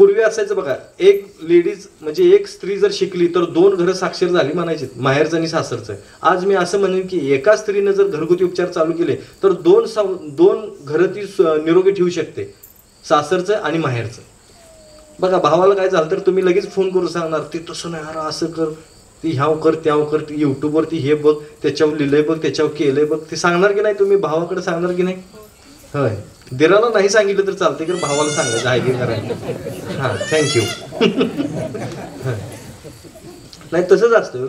पूर्वी असायचं बघा, एक लेडीज म्हणजे एक स्त्री जर शिकली तर 2 घरं साक्षर झाली म्हणायची, माहेरचं आणि सासरचं. आज मी असं म्हणेन की एका स्त्रीने जर घरगुती उपचार चालू केले तर 2 घरं ती निरोगी ठेवू शकते, सासरचं आणि माहेरचं. बघा, भावाला काय झालं तर तुम्ही लगेच फोन करून सांगणार, ते तसं नाही, अरे असं कर, ती ह्याव कर त्याव कर, ती युट्यूबवरती हे बघ, त्याच्यावर लिहिलंय बघ, त्याच्यावर केलंय बघ. ते सांगणार की नाही तुम्ही भावाकडे, सांगणार की नाही? होय. दिराला नाही सांगितलं तर चालते, की भावाला सांगायचं आहे की करायला. हां, थँक्यू. नाही तसंच असतं,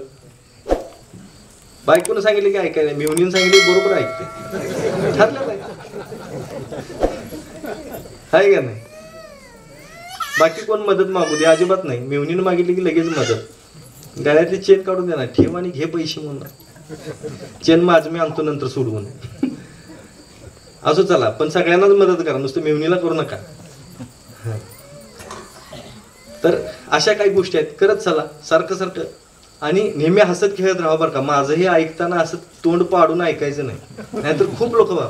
बायकोनं सांगितलं की ऐकायला, मेहुणीनं सांगितलं बरोबर ऐकते, ठरलं नाही आहे का नाही? बाकी कोण मदत मागू दे अजिबात नाही, मेहुणीनं मागितली की लगेच मदत. गळ्यातली चेन काढून देणार, ठेव आणि घे पैसे म्हणून, चेन माझ मी आणतो नंतर सोडवून. असो चला, पण सगळ्यांनाच मदत करा, नुसतं मेहुणीला करू नका. तर अशा काही गोष्टी आहेत, करत चला सारखं सारखं, आणि नेहमी हसत खेळत राहा बरं का. माझंही ऐकताना असं तोंड पाडून ऐकायचं नाही, नाहीतर खूप लोक बा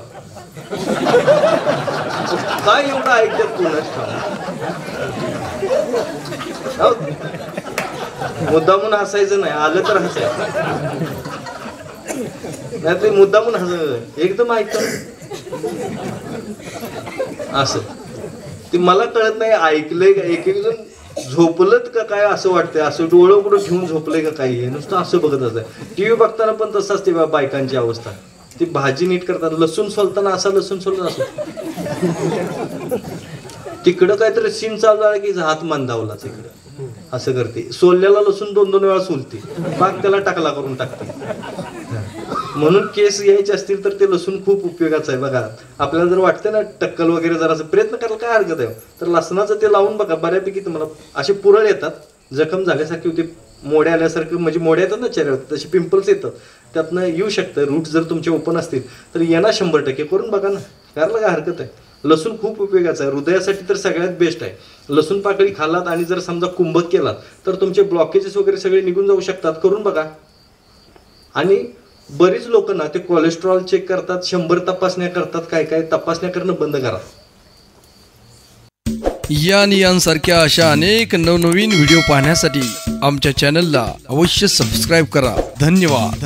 काय एवढं ऐकतात कोणाच मुद्दामून हसायचं नाही, आलं तर हसायचं, नाही ते मुद्दामून हसायचं एकदम ऐकत असं. ते मला कळत नाही ऐकलंय का, एक एक जण झोपलत का काय असं वाटतंय, असं डोळं कुठं ठेवून झोपलंय का काही, हे नुसतं असं बघत असतं. टीव्ही बघताना पण तसं असते बा बायकांची अवस्था, ती भाजी नीट करतात, लसूण सोलताना असा लसूण सोलत असतो, तिकडं काहीतरी सीन चालू झाला की हात मंदावला, तिकडं असं करते, सोलल्याला लसूण 2-2 वेळा सोलते, पाक त्याला टाकला करून टाकते. म्हणून केस यायचे असतील तर ते लसूण खूप उपयोगाचं आहे बघा. आपल्याला जर वाटतं ना टक्कल वगैरे जरा असं प्रयत्न करायला काय हरकत आहे, तर लसणाचं ते लावून बघा, बऱ्यापैकी तुम्हाला असे पुरळ येतात, जखम झाल्यासारखी होती, मोड्या आल्यासारखं, म्हणजे मोड्या येतात ना चेहऱ्यावर तसे पिंपल्स येतात, त्यातनं येऊ शकतं. रूट जर तुमचे ओपन असतील तर येणार 100% करून बघा ना, करायला काय हरकत आहे. लसूण खूप उपयोगाचं आहे, हृदयासाठी तर सगळ्यात बेस्ट आहे. लसूण पाकळी खाल्लात आणि जर समजा कुंभक केलात तर तुमचे ब्लॉकेजेस वगैरे सगळे निघून जाऊ शकतात, करून बघा. आणि बरीच लोक ना ते कोलेस्ट्रॉल चेक करतात, 100 तपासण्या करतात, काय काय तपासण्या करणं बंद करा. यांसारख्या अशा अनेक नवनवीन व्हिडिओ पाहण्यासाठी आमच्या चॅनलला अवश्य सबस्क्राईब करा. धन्यवाद.